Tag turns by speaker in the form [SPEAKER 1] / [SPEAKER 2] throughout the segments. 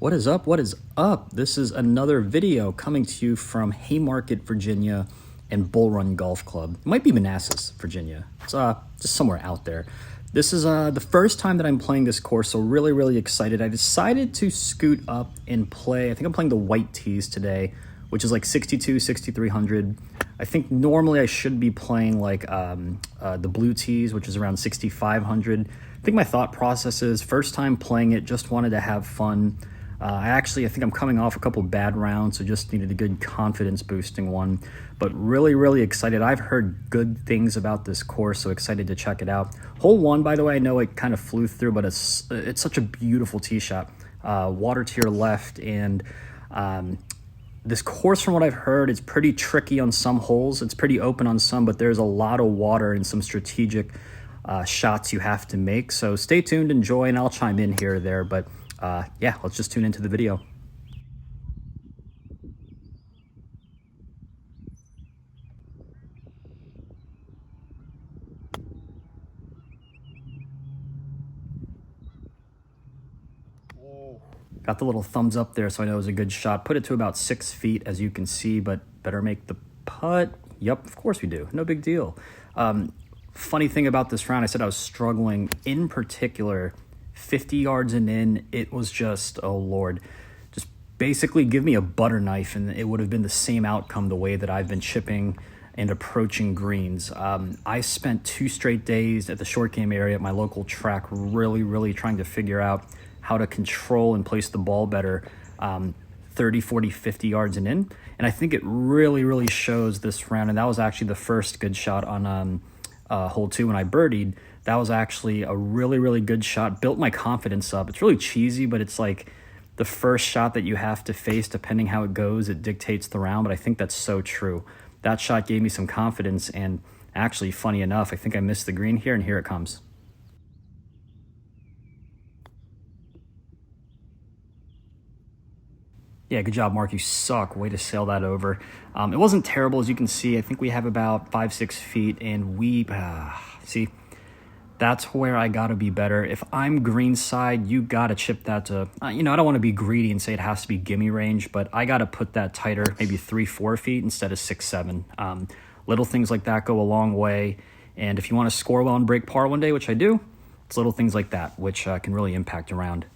[SPEAKER 1] What is up? What is up? This is another video coming to you from Haymarket, Virginia, and Bull Run Golf Club. It might be Manassas, Virginia. It's just somewhere out there. This is the first time that I'm playing this course, so really excited. I decided to scoot up and play. I think I'm playing the white tees today, which is like 62, 6,300. I think normally I should be playing like the blue tees, which is around 6,500. I think my thought process is first time playing it, just wanted to have fun. I think I'm coming off a couple bad rounds, so just needed a good confidence boosting one. But really excited. I've heard good things about this course, so excited to check it out. Hole 1, by the way, I know it kind of flew through, but it's such a beautiful tee shot. Water to your left, and this course, from what I've heard, is pretty tricky on some holes. It's pretty open on some, but there's a lot of water and some strategic shots you have to make. So stay tuned, enjoy, and I'll chime in here or there. But yeah, let's just tune into the video. Got the little thumbs up there, so I know it was a good shot. Put it to about 6 feet, as you can see, but better make the putt. Yep, of course we do. No big deal. Funny thing about this round, I said I was struggling. In particular, 50 yards and in, it was just, oh Lord. Just basically give me a butter knife, and it would have been the same outcome the way that I've been chipping and approaching greens. I spent 2 straight days at the short game area at my local track really trying to figure out how to control and place the ball better 30, 40, 50 yards and in. And I think it really shows this round. And that was actually the first good shot on hole 2 when I birdied. That was actually a really good shot. Built my confidence up. It's really cheesy, but it's like the first shot that you have to face, depending how it goes, it dictates the round. But I think that's so true. That shot gave me some confidence, and actually, funny enough, I think I missed the green here, and here it comes. Yeah, good job, Mark. You suck. Way to sail that over. It wasn't terrible, as you can see. I think we have about 5-6 feet, and we see, that's where I got to be better. If I'm greenside, you got to chip that to, I don't want to be greedy and say it has to be gimme range, but I got to put that tighter, maybe 3-4 feet instead of 6-7. Little things like that go a long way. And if you want to score well and break par one day, which I do, it's little things like that, which can really impact a round.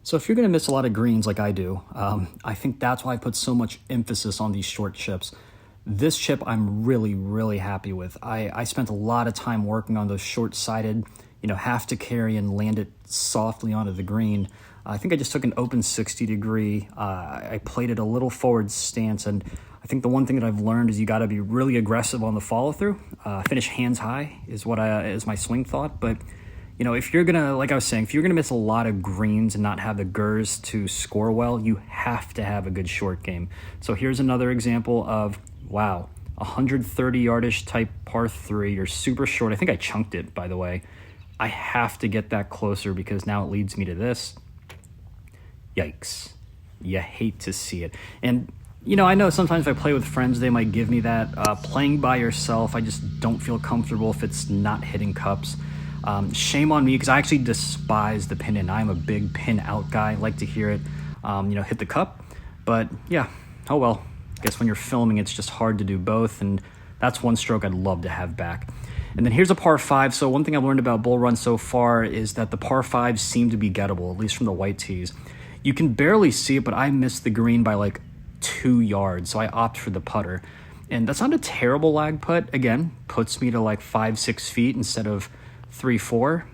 [SPEAKER 1] So if you're going to miss a lot of greens like I do, I think that's why I put so much emphasis on these short chips. This chip I'm really happy with. I spent a lot of time working on those short-sided, have to carry and land it softly onto the green. I think I just took an open 60-degree. I played it a little forward stance, and I think the one thing that I've learned is you got to be really aggressive on the follow-through. Finish hands high is my swing thought, but if you're gonna, like I was saying, if you're gonna miss a lot of greens and not have the gers to score well, you have to have a good short game. So here's another example of, wow, 130 yardish type par 3. You're super short. I think I chunked it, by the way. I have to get that closer because now it leads me to this. Yikes. You hate to see it. And I know sometimes if I play with friends, they might give me that. Playing by yourself, I just don't feel comfortable if it's not hitting cups. Shame on me, because I actually despise the pin in. I'm a big pin out guy. I like to hear it, hit the cup. But yeah, oh well. I guess when you're filming, it's just hard to do both, and that's one stroke I'd love to have back. And then here's a par 5. So one thing I've learned about Bull Run so far is that the par 5s seem to be gettable, at least from the white tees. You can barely see it, but I missed the green by like 2 yards, so I opt for the putter. And that's not a terrible lag putt. Again, puts me to like 5-6 feet instead of 3-4.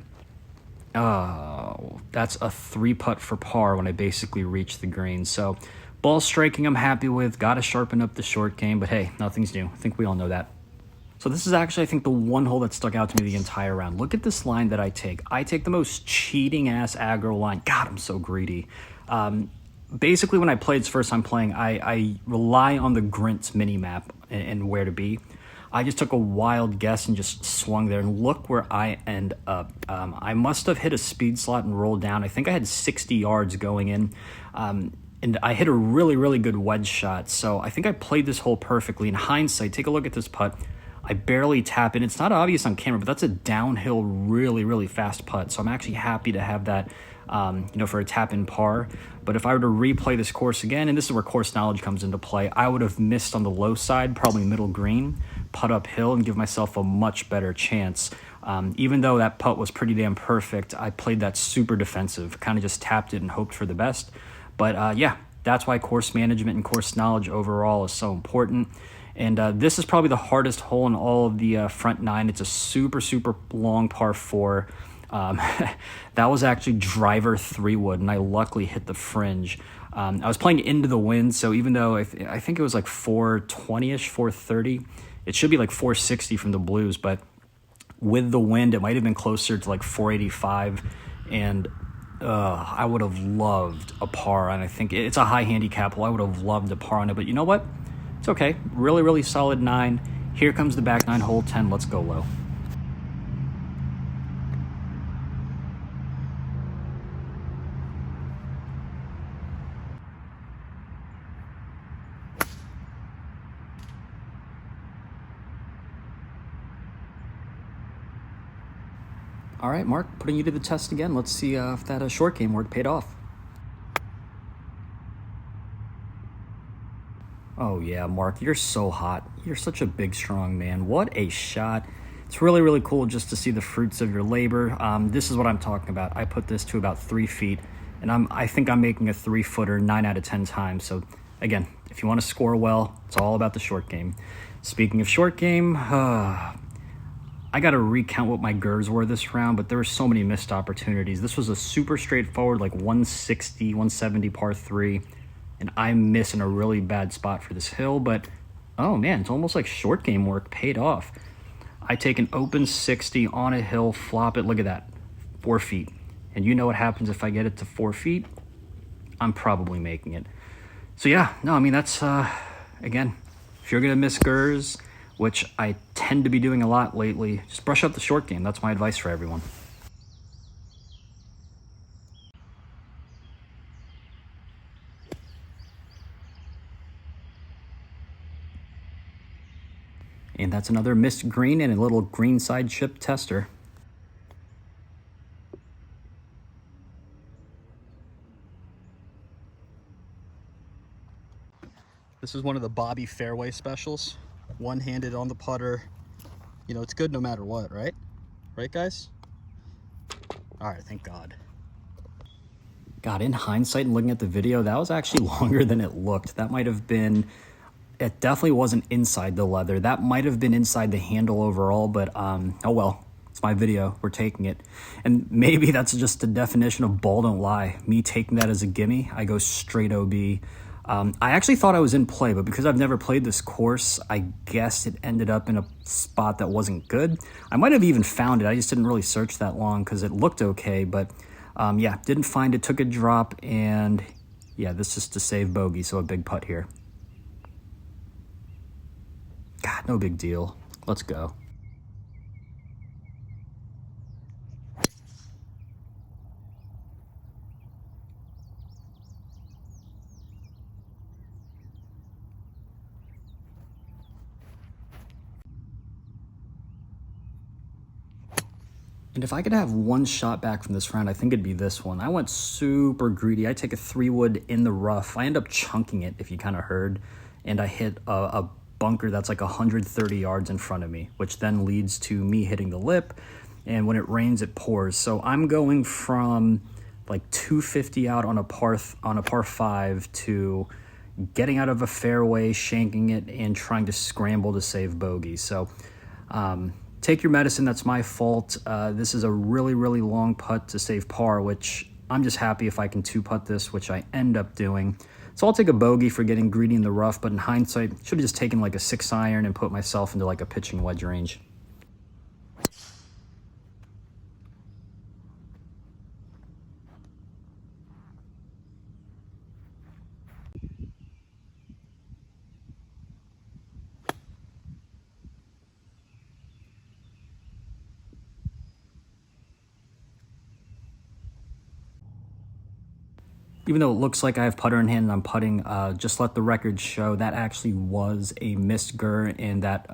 [SPEAKER 1] Oh, that's a 3 putt for par when I basically reach the green. So ball striking I'm happy with. Got to sharpen up the short game, but hey, nothing's new. I think we all know that. So this is actually, I think, the one hole that stuck out to me the entire round. Look at this line that I take. I take the most cheating ass aggro line. God, I'm so greedy. Basically, when I play, it's first time playing, I rely on the Grint's mini map and where to be. I just took a wild guess and just swung there, and look where I end up. I must have hit a speed slot and rolled down. I think I had 60 yards going in. and I hit a really, really good wedge shot. So I think I played this hole perfectly. In hindsight, take a look at this putt. I barely tap it. It's not obvious on camera, but that's a downhill, really, really fast putt. So I'm actually happy to have that, for a tap in par. But if I were to replay this course again, and this is where course knowledge comes into play, I would have missed on the low side, probably middle green, putt uphill, and give myself a much better chance. Even though that putt was pretty damn perfect, I played that super defensive, kind of just tapped it and hoped for the best. But yeah, that's why course management and course knowledge overall is so important. And this is probably the hardest hole in all of the front nine. It's a super, super long par four. That was actually driver 3-wood, and I luckily hit the fringe. I was playing into the wind, so even though I think it was like 420-ish, 430, it should be like 460 from the blues, but with the wind, it might have been closer to like 485, and I would have loved a par, and I think it's a high handicap hole. I would have loved a par on it, but you know what? It's okay. Really, really solid 9. Here comes the back 9, hole 10. Let's go low. All right, Mark, putting you to the test again. Let's see if that short game work paid off. Oh, yeah, Mark, you're so hot. You're such a big, strong man. What a shot. It's really, really cool just to see the fruits of your labor. This is what I'm talking about. I put this to about 3 feet, and I think I'm making a 3-footer 9 out of 10 times. So, again, if you want to score well, it's all about the short game. Speaking of short game, I got to recount what my GERs were this round, but there were so many missed opportunities. This was a super straightforward, like 160, 170 par 3. And I'm missing a really bad spot for this hill, but oh man, it's almost like short game work paid off. I take an open 60 on a hill, flop it, look at that, 4 feet. And you know what happens if I get it to 4 feet? I'm probably making it. So yeah, no, I mean, that's, again, if you're gonna miss GERs, which I tend to be doing a lot lately, just brush up the short game. That's my advice for everyone. And that's another missed green and a little green side chip tester. This is one of the Bobby fairway specials. One-handed on the putter. You know, it's good no matter what, right? Right, guys? All right, thank God. God, in hindsight and looking at the video, that was actually longer than it looked. That might have been, it definitely wasn't inside the leather. That might have been inside the handle overall, but oh well. It's my video. We're taking it. And maybe that's just the definition of ball don't lie. Me taking that as a gimme, I go straight OB. I actually thought I was in play, but because I've never played this course, I guess it ended up in a spot that wasn't good. I might have even found it. I just didn't really search that long because it looked okay, but yeah, didn't find it, took a drop, and yeah, this is to save bogey, so a big putt here. God, no big deal. Let's go. And if I could have one shot back from this round, I think it'd be this one. I went super greedy. I take a 3-wood in the rough. I end up chunking it, if you kind of heard, and I hit a bunker that's like 130 yards in front of me, which then leads to me hitting the lip, and when it rains, it pours. So I'm going from like 250 out on a par 5 to getting out of a fairway, shanking it, and trying to scramble to save bogey. So take your medicine. That's my fault. This is a really, really long putt to save par, which I'm just happy if I can 2-putt this, which I end up doing. So I'll take a bogey for getting greedy in the rough, but in hindsight, should have just taken like a 6-iron and put myself into like a pitching wedge range. Even though it looks like I have putter in hand and I'm putting, just let the record show that actually was a missed gur, and that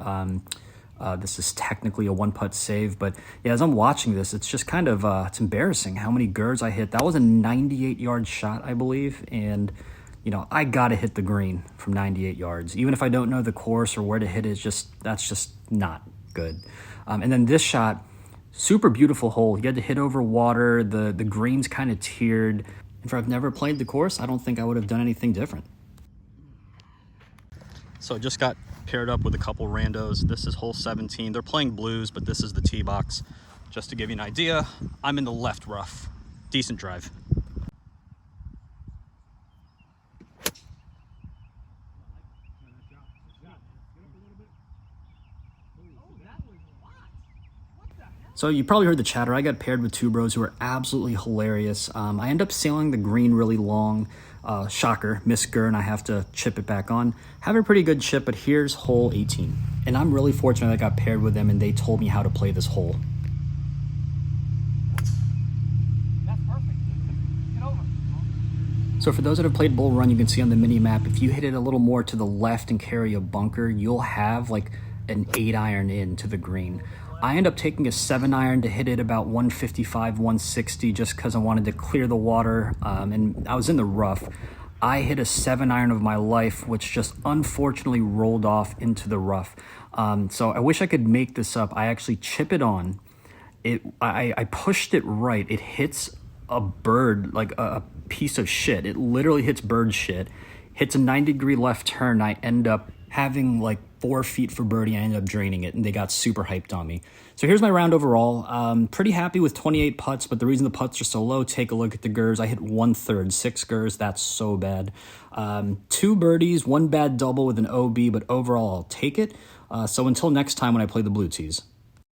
[SPEAKER 1] this is technically a one-putt save. But yeah, as I'm watching this, it's just kind of, it's embarrassing how many gurs I hit. That was a 98-yard shot, I believe, and you know, I gotta hit the green from 98 yards. Even if I don't know the course or where to hit it, that's just not good. And then this shot, super beautiful hole. You had to hit over water. The green's kind of tiered. If I've never played the course, I don't think I would have done anything different. So I just got paired up with a couple randos. This is hole 17. They're playing blues, but this is the tee box. Just to give you an idea, I'm in the left rough. Decent drive. So you probably heard the chatter. I got paired with two bros who are absolutely hilarious. I end up sailing the green really long. Shocker, miss gur, and I have to chip it back on. Have a pretty good chip, but here's hole 18. And I'm really fortunate I got paired with them and they told me how to play this hole.
[SPEAKER 2] That's perfect. Get over.
[SPEAKER 1] So for those that have played Bull Run, you can see on the mini map, if you hit it a little more to the left and carry a bunker, you'll have like an 8-iron in to the green. I end up taking a 7-iron to hit it about 155, 160, just because I wanted to clear the water, and I was in the rough. I hit a 7-iron of my life, which just unfortunately rolled off into the rough. So I wish I could make this up. I actually chip it on. I pushed it right. It hits a bird, like a piece of shit. It literally hits bird shit. Hits a 90-degree left turn. I end up having like 4 feet for birdie. I ended up draining it, and they got super hyped on me. So here's my round overall. Pretty happy with 28 putts, but the reason the putts are so low, take a look at the gurs. I hit 1/3, 6 gurs. That's so bad. 2 birdies, 1 bad double with an OB, but overall I'll take it. So until next time when I play the blue tees.